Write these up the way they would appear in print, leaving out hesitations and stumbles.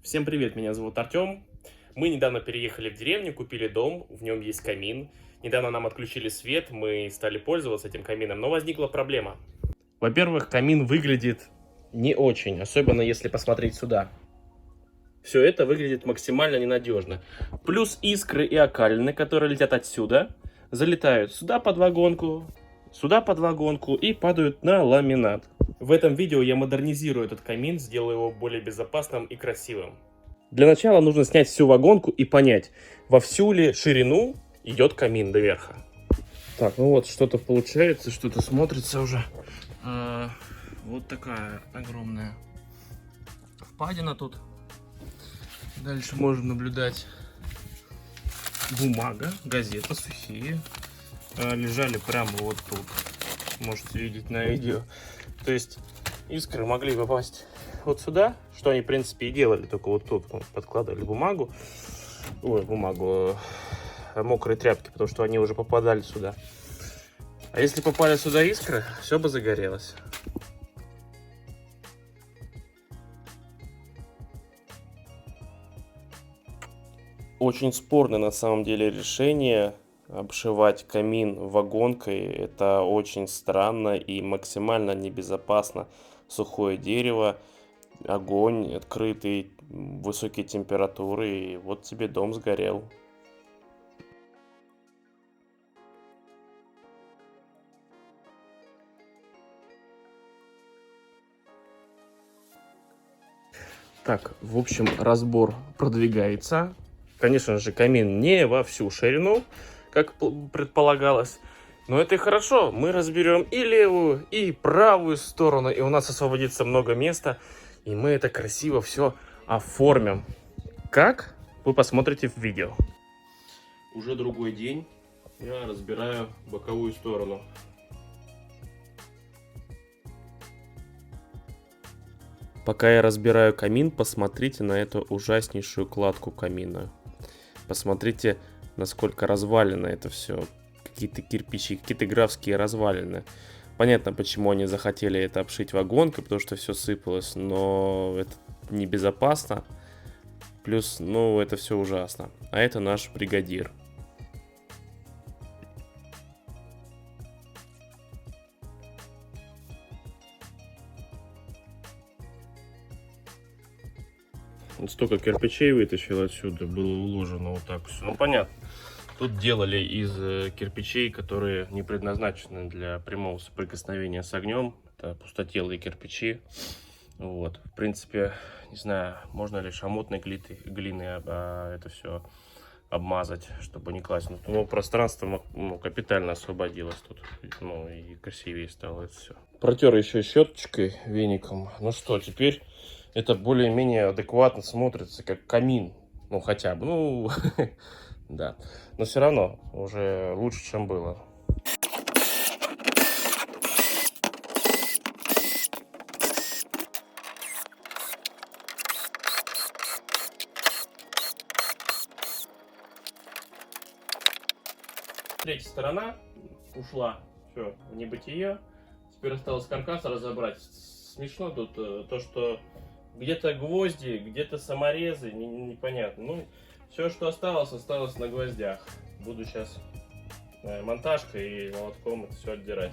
Всем привет, меня зовут Артем. Мы недавно переехали в деревню, купили дом, в нем есть камин. Недавно нам отключили свет, мы стали пользоваться этим камином, но возникла проблема. Во-первых, камин выглядит не очень, особенно если посмотреть сюда. Все это выглядит максимально ненадежно. Плюс искры и окалины, которые летят отсюда, залетают сюда под вагонку и падают на ламинат. В этом видео я модернизирую этот камин, сделаю его более безопасным и красивым. Для начала нужно снять всю вагонку и понять, во всю ли ширину идет камин до верха. Так, ну вот что-то получается, что-то смотрится уже. Вот такая огромная впадина тут. Дальше можно наблюдать бумага, газета, сухие. Лежали прямо вот тут. Можете видеть на видео. То есть искры могли попасть вот сюда, что они в принципе и делали, только вот тут подкладывали бумагу. Мокрые тряпки, потому что они уже попадали сюда. А если попали сюда искры, все бы загорелось. Очень спорное на самом деле решение обшивать камин вагонкой. Это очень странно и максимально небезопасно. Сухое дерево, огонь открытый, высокие температуры, и вот тебе дом сгорел. Так, в общем, разбор продвигается. Конечно же, камин не во всю ширину, как предполагалось. Но это и хорошо. Мы разберем и левую, и правую сторону, и у нас освободится много места. И мы это красиво все оформим. Как? Вы посмотрите в видео. Уже другой день. Я разбираю боковую сторону. Пока я разбираю камин, посмотрите на эту ужаснейшую кладку камина. Посмотрите, насколько развалено это все. Какие-то кирпичи, какие-то графские развалины. Понятно, почему они захотели это обшить вагонкой, потому что все сыпалось, но это небезопасно. Плюс, ну, это все ужасно. А это наш бригадир. Вот столько кирпичей вытащил отсюда, было уложено вот так все. Ну, понятно. Тут делали из кирпичей, которые не предназначены для прямого соприкосновения с огнем. Это пустотелые кирпичи. Вот. В принципе, не знаю, можно ли шамотной глиной это все обмазать, чтобы не класть. Но пространство капитально освободилось тут. Ну и красивее стало это все. Протер еще щеточкой, веником. Ну что, теперь это более-менее адекватно смотрится, как камин. Ну хотя бы, ну да. Но все равно уже лучше, чем было. Третья сторона ушла, все, в небытие. Теперь осталось каркас разобрать. Смешно тут то, что где-то гвозди, где-то саморезы, непонятно. Ну, все, что осталось, осталось на гвоздях. Буду сейчас монтажкой и молотком это все отдирать.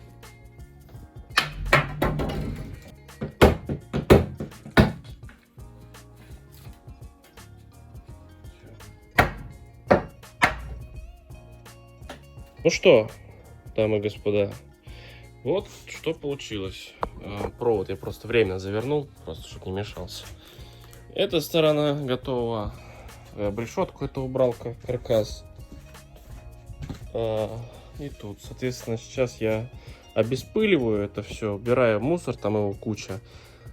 Ну что, дамы и господа, вот что получилось. Провод я просто временно завернул, просто чтобы не мешался. Эта сторона готова. Решетку это убрал как каркас. И тут, соответственно, сейчас я обеспыливаю это все, убираю мусор, там его куча,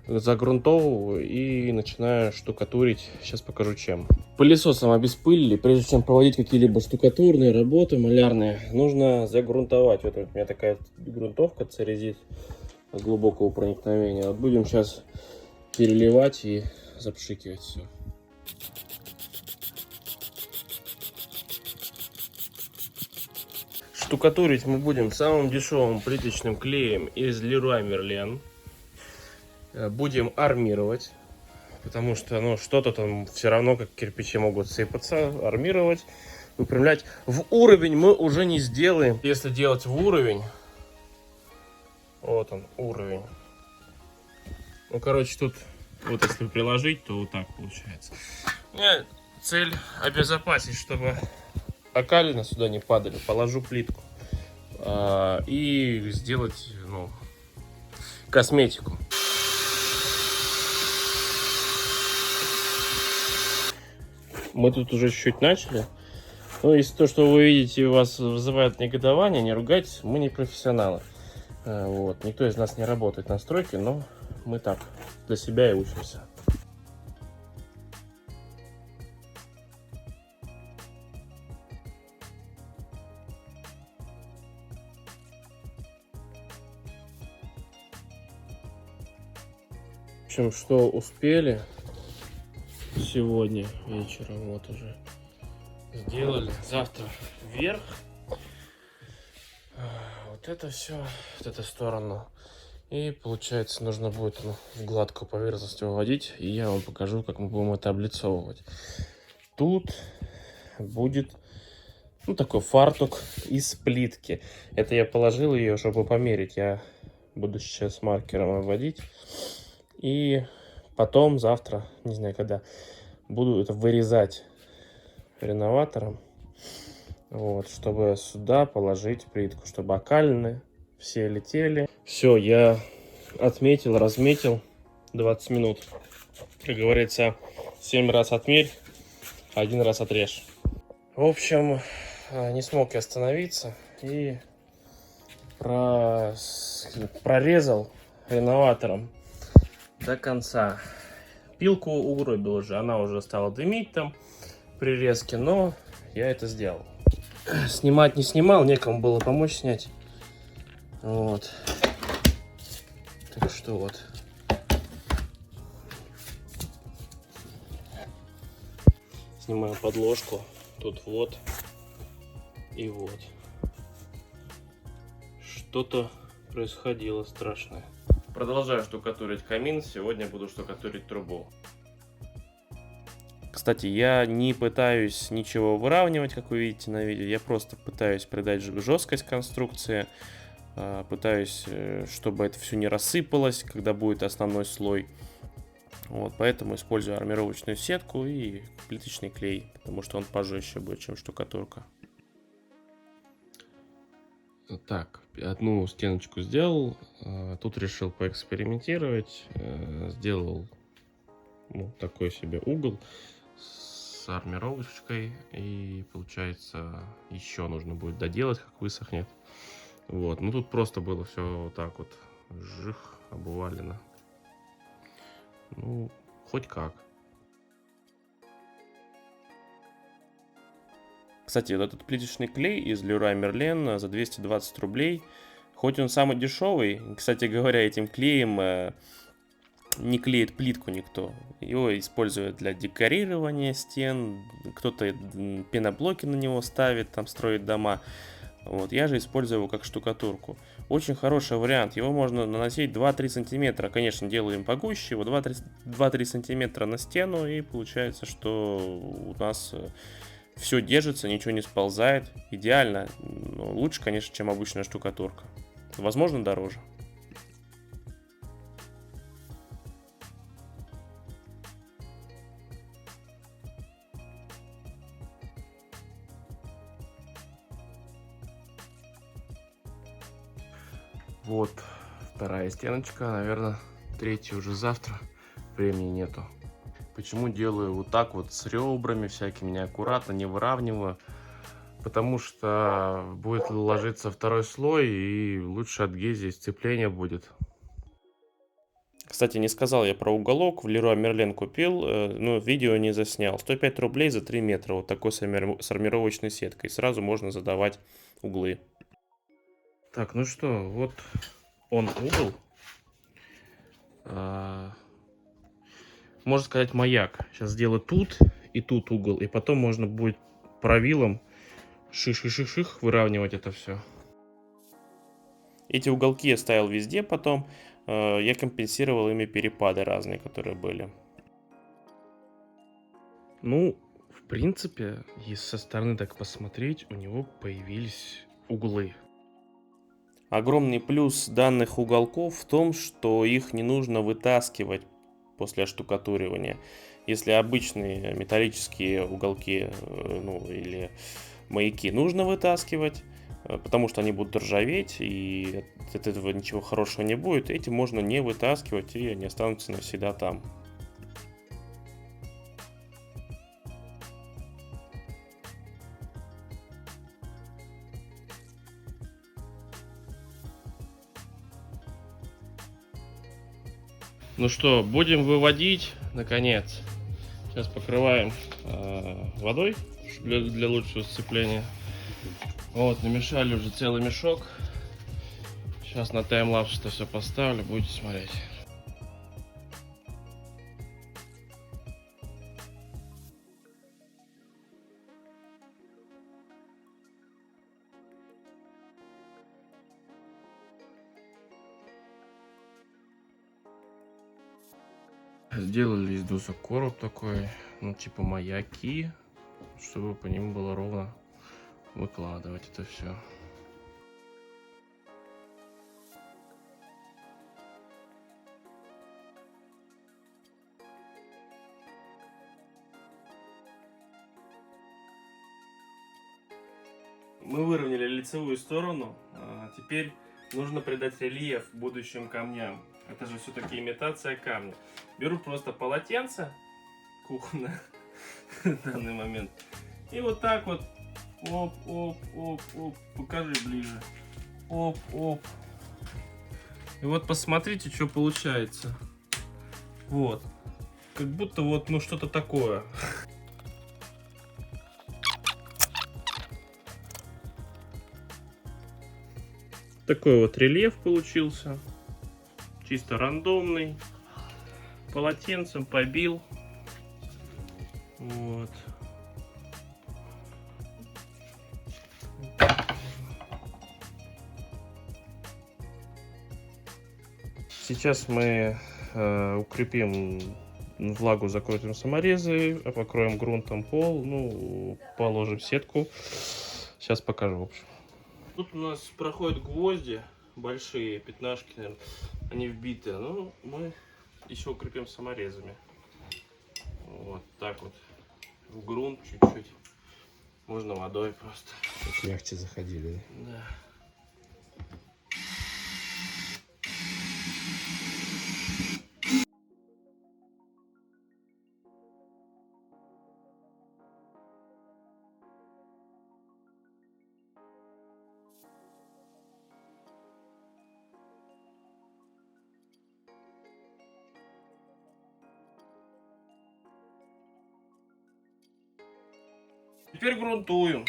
загрунтовываю и начинаю штукатурить. Сейчас покажу чем. Пылесосом обеспылили. Прежде чем проводить какие-либо штукатурные работы, малярные, нужно загрунтовать. Вот у меня такая грунтовка церезит глубокого проникновения. Вот будем сейчас переливать и запшикивать все. Штукатурить мы будем самым дешевым плиточным клеем из Leroy Merlin. Будем армировать. потому что, ну, что-то там все равно, как кирпичи могут сыпаться, армировать, выпрямлять. В уровень мы уже не сделаем. Если делать в уровень, вот он, уровень. Ну, короче, тут вот если приложить, то вот так получается. У меня цель обезопасить, чтобы окалины сюда не падали. Положу плитку. И сделать, ну, косметику. Мы тут уже чуть-чуть начали. Ну, если то, что вы видите, у вас вызывает негодование, не ругайтесь, мы не профессионалы. Вот. Никто из нас не работает на стройке, но мы так, для себя и учимся. В общем, что успели сегодня вечером, вот уже сделали. Завтра вверх. Вот это все, вот эту сторону. И получается, нужно будет в гладкую поверхность выводить. И я вам покажу, как мы будем это облицовывать. Тут будет, ну, такой фартук из плитки. Это я положил ее, чтобы померить. Я буду сейчас маркером выводить. И потом, завтра, не знаю когда, буду это вырезать реноватором. Вот, чтобы сюда положить плитку, чтобы окалины все летели. Все, я отметил, разметил 20 минут. Как говорится, 7 раз отмерь, 1 раз отрежь. В общем, не смог я остановиться и прорезал реноватором до конца. Пилку угробил уже, она уже стала дымить там при резке, но я это сделал. Снимать не снимал, некому было помочь снять. Вот. Так что вот. Снимаю подложку. Тут вот. И вот. Что-то происходило страшное. Продолжаю штукатурить камин. Сегодня буду штукатурить трубу. Кстати, я не пытаюсь ничего выравнивать, как вы видите на видео. Я просто пытаюсь придать жесткость конструкции. Пытаюсь, чтобы это все не рассыпалось, когда будет основной слой. Вот, поэтому использую армировочную сетку и плиточный клей, потому что он пожестче будет, чем штукатурка. Так, одну стеночку сделал. Тут решил поэкспериментировать. Сделал, ну, такой себе угол с армировочкой. И получается, еще нужно будет доделать, как высохнет. Вот, ну тут просто было все вот так вот, жих, обувалено. Ну, хоть как. Кстати, вот этот плиточный клей из Leroy Merlin за 220 рублей. Хоть он самый дешевый, кстати говоря, этим клеем не клеит плитку никто. Его используют для декорирования стен, кто-то пеноблоки на него ставит, там строит дома. Вот, я же использую его как штукатурку. Очень хороший вариант. Его можно наносить 2-3 сантиметра. Конечно, делаем погуще. Его 2-3 сантиметра на стену. И получается, что у нас все держится, ничего не сползает. Идеально. Но лучше, конечно, чем обычная штукатурка. Возможно, дороже. Вот вторая стеночка, наверное, третья уже завтра. Времени нету. Почему делаю вот так вот с ребрами всякими, неаккуратно, не выравниваю? Потому что будет ложиться второй слой и лучше адгезии сцепления будет. Кстати, не сказал я про уголок. В Leroy Merlin купил, но видео не заснял. 105 рублей за 3 метра. Вот такой с армировочной сеткой. Сразу можно задавать углы. Так, ну что, вот он угол. Можно сказать, маяк. Сейчас сделаю тут и тут угол. И потом можно будет провилом ших-ших-ших выравнивать это все. Эти уголки я ставил везде потом. Я компенсировал ими перепады разные, которые были. Ну, в принципе, если со стороны так посмотреть, у него появились углы. Огромный плюс данных уголков в том, что их не нужно вытаскивать после оштукатуривания. Если обычные металлические уголки, ну или маяки нужно вытаскивать, потому что они будут ржаветь, и от этого ничего хорошего не будет. Эти можно не вытаскивать, и они останутся навсегда там. Ну что, будем выводить, наконец. Сейчас покрываем водой для лучшего сцепления. Вот, намешали уже целый мешок. Сейчас на таймлапс это все поставлю, будете смотреть. Сделали из досок короб такой, ну типа маяки, чтобы по ним было ровно выкладывать это все. Мы выровняли лицевую сторону, теперь нужно придать рельеф будущим камням. Это же все-таки имитация камня. Беру просто полотенце кухонное в данный момент. И вот так вот, оп, оп, оп, оп, покажи ближе. Оп, оп. И вот посмотрите, что получается. Вот. Как будто вот, ну что-то такое. Такой вот рельеф получился. Чисто рандомный. Полотенцем побил. Вот. Сейчас мы укрепим влагу, закроем саморезы, покроем грунтом пол, ну, положим сетку. Сейчас покажу, в общем. Тут у нас проходят гвозди большие, пятнашки, наверное, они вбиты. Ну, мы еще укрепим саморезами. Вот так вот. В грунт чуть-чуть. Можно водой просто. Как мягче заходили. Да. Теперь грунтуем.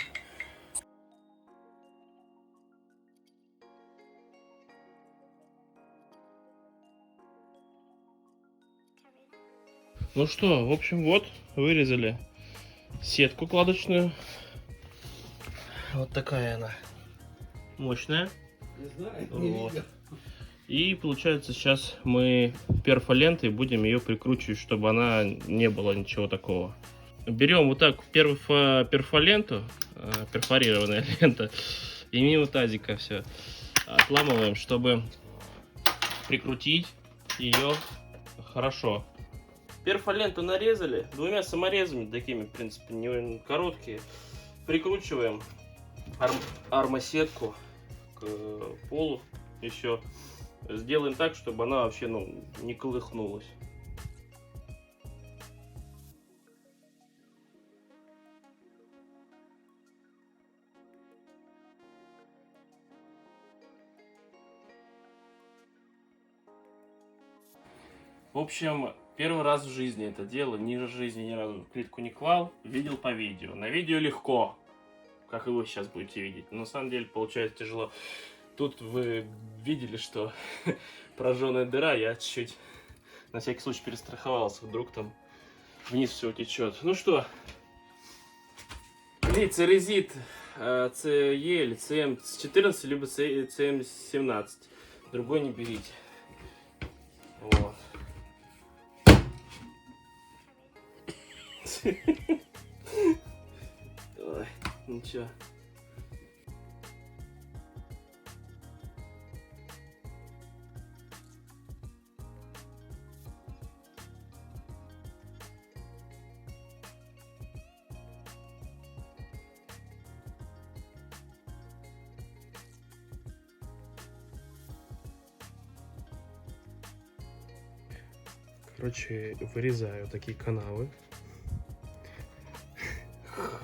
Ну что, в общем, вот, вырезали сетку кладочную. Вот такая она. Мощная. Не знаю, Вот. И получается, сейчас мы перфолентой будем ее прикручивать, чтобы она не было ничего такого. Берем вот так перфоленту, перфорированная лента, и мимо тазика все отламываем, чтобы прикрутить ее хорошо. Перфоленту нарезали двумя саморезами, такими, в принципе, не короткие. Прикручиваем армосетку к полу еще. Сделаем так, чтобы она вообще, ну, не колыхнулась. В общем, первый раз в жизни это дело, ниже жизни ни разу плитку не клал, видел по видео. На видео легко, как и вы сейчас будете видеть, но на самом деле получается тяжело. Тут вы видели, что прожженная дыра, я чуть-чуть на всякий случай перестраховался, вдруг там вниз все утечет. Ну что, церезит CE CM14 либо CM17, другой не берите. Вот. Ой, ничего. Короче, вырезаю такие канавы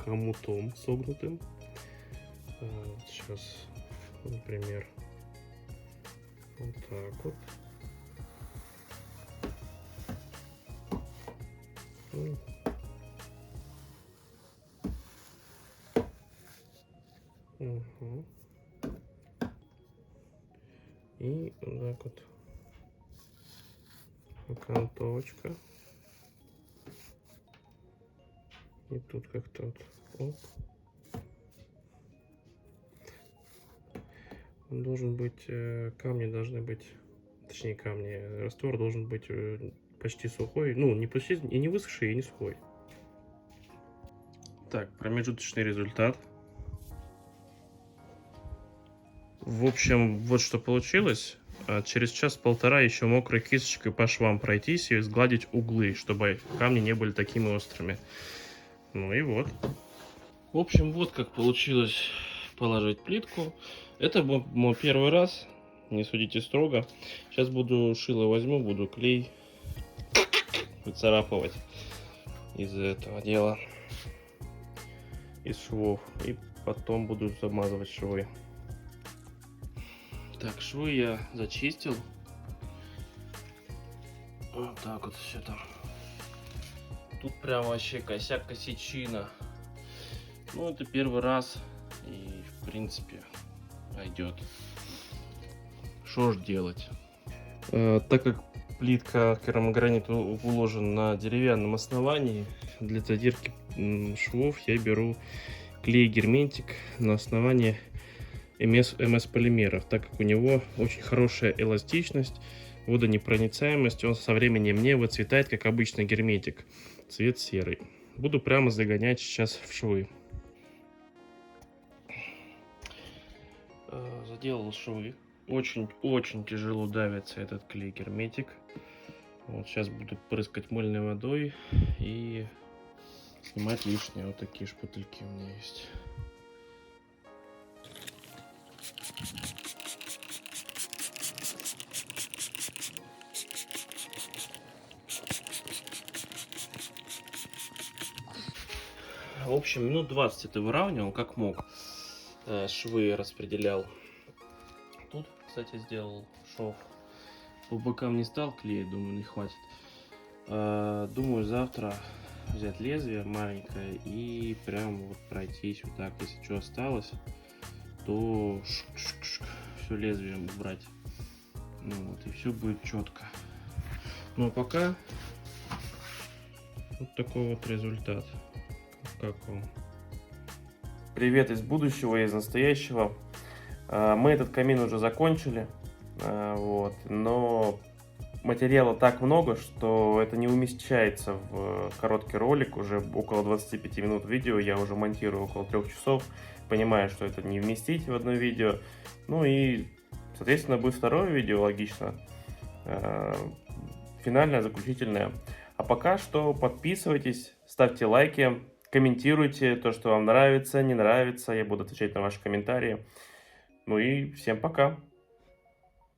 хомутом согнутым. Сейчас, например, вот так вот. Угу. И вот так вот. Окантовочка. И тут как-то вот. Оп. Он должен быть, камни должны быть, точнее камни, раствор должен быть почти сухой, ну не почти, и не высохший, и не сухой. Так, промежуточный результат. В общем, вот что получилось. Через час-полтора еще мокрой кисточкой по швам пройтись и сгладить углы, чтобы камни не были такими острыми. Ну и вот. В общем, вот как получилось положить плитку. Это был мой первый раз. Не судите строго. Сейчас буду шило возьму, буду клей выцарапывать из этого дела. Из швов. И потом буду замазывать швы. Так, швы я зачистил. Вот так вот все там. Тут прям вообще косяк косячина. Ну, это первый раз. И, в принципе, пойдет. Что ж делать? Так как плитка керамогранит уложена на деревянном основании, для задирки швов я беру клей герметик на основании МС полимеров, так как у него очень хорошая эластичность, водонепроницаемость, он со временем не выцветает, как обычный герметик, цвет серый. Буду прямо загонять сейчас в швы. Заделал швы. Очень тяжело давится этот клей герметик. Вот сейчас буду прыскать мыльной водой и снимать лишнее. Вот такие шпательки у меня есть. В общем, минут 20 это выравнивал как мог. Швы распределял. Тут, кстати, сделал шов. По бокам не стал клеить, думаю, не хватит. Думаю, завтра взять лезвие маленькое и прям вот пройтись вот так. Если что осталось, то все лезвием убрать. Ну вот, и все будет четко. Ну а пока вот такой вот результат. Как вам? Привет из будущего, из настоящего. Мы этот камин уже закончили, вот, но материала так много, что это не умещается в короткий ролик. Уже около 25 минут видео, я уже монтирую около 3 часов. Понимаю, что это не вместить в одно видео. Ну и, соответственно, будет второе видео, логично. Финальное, заключительное. А пока что подписывайтесь, ставьте лайки, комментируйте то, что вам нравится, не нравится. Я буду отвечать на ваши комментарии. Ну и всем пока.